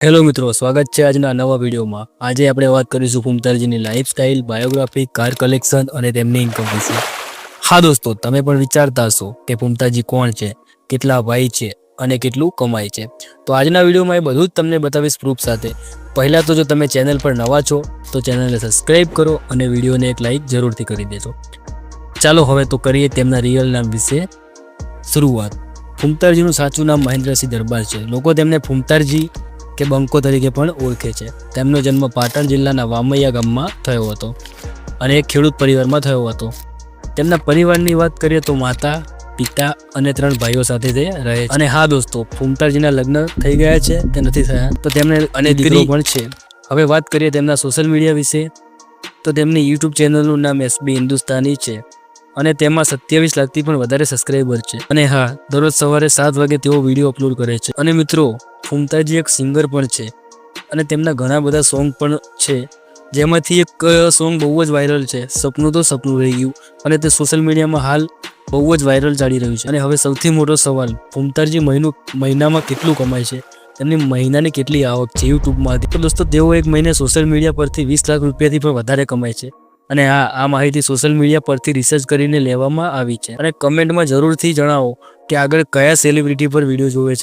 Hello મિત્રો, સ્વાગત છે આજના નવા વિડીયોમાં। આજે આપણે વાત કરીશું ફૂમતાજીની લાઈફસ્ટાઈલ, બાયોગ્રાફી, કાર કલેક્શન અને તેમની ઇન્કમ વિશે। હા દોસ્તો, તમે પણ વિચારતા હશો કે ફૂમતાજી કોણ છે, કેટલા ભાઈ છે અને કેટલું કમાય છે। તો આજના વિડીયોમાં એ બધું જ તમને બતાવીશ પ્રૂફ સાથે। પહેલાં તો જો તમે ચેનલ પર નવા છો તો ચેનલને સબસ્ક્રાઈબ કરો અને વિડીયોને એક લાઈક જરૂરથી કરી દેજો। ચાલો હવે તો કરીએ તેમના રિયલ નામ વિશે શરૂઆત। ફૂમતાજીનું સાચું નામ મહેન્દ્રસિંહ દરબાર છે। લોકો તેમને ફૂમતાજી કે બંકો તરીકે પણ ઓળખે છે। તેમનો જન્મ પાટણ જિલ્લાના વામૈયા ગામમાં થયો હતો અને એક ખેડૂત પરિવારમાં થયો હતો। તેમના પરિવારની વાત કરીએ તો માતા, પિતા અને 3 ભાઈઓ સાથે તે રહે છે। અને હા દોસ્તો, ફૂમતાજીના લગ્ન થઈ ગયા છે કે નથી થયા તો તેમને અને દીકરી પણ છે। હવે વાત કરીએ તેમના સોશિયલ મીડિયા વિશે તો તેમની યુટ્યુબ ચેનલનું નામ એસબી હિન્દુસ્તાની છે અને તેમાં 27 લાખથી પણ વધારે સબસ્ક્રાઈબર છે। અને હા, દરરોજ સવારે 7 વાગે તેઓ વિડીયો અપલોડ કરે છે। અને મિત્રો, ફૂમતાજી એક સિંગર પણ છે અને તેમના ઘણા બધા સોંગ પણ છે, જેમાંથી એક સોંગ બહુ જ વાયરલ છે, સપનું તો સપનું રહી ગયું, અને તે સોશિયલ મીડિયામાં હાલ બહુ જ વાયરલ ચાલી રહ્યું છે। અને હવે સૌથી મોટો સવાલ, ફૂમતાજી મહિનામાં કેટલું કમાય છે, તેમની મહિનાની કેટલી આવક છે યુટ્યુબમાંથી? તો દોસ્તો, તેઓ એક મહિને સોશિયલ મીડિયા પરથી 20 લાખ રૂપિયાથી પણ વધારે કમાય છે। અને હા, આ માહિતી સોશિયલ મીડિયા પરથી રિસર્ચ કરીને લેવામાં આવી છે। અને કમેન્ટમાં જરૂરથી જણાવો કે આગળ કયા સેલિબ્રિટી પર વિડીયો જોવે છે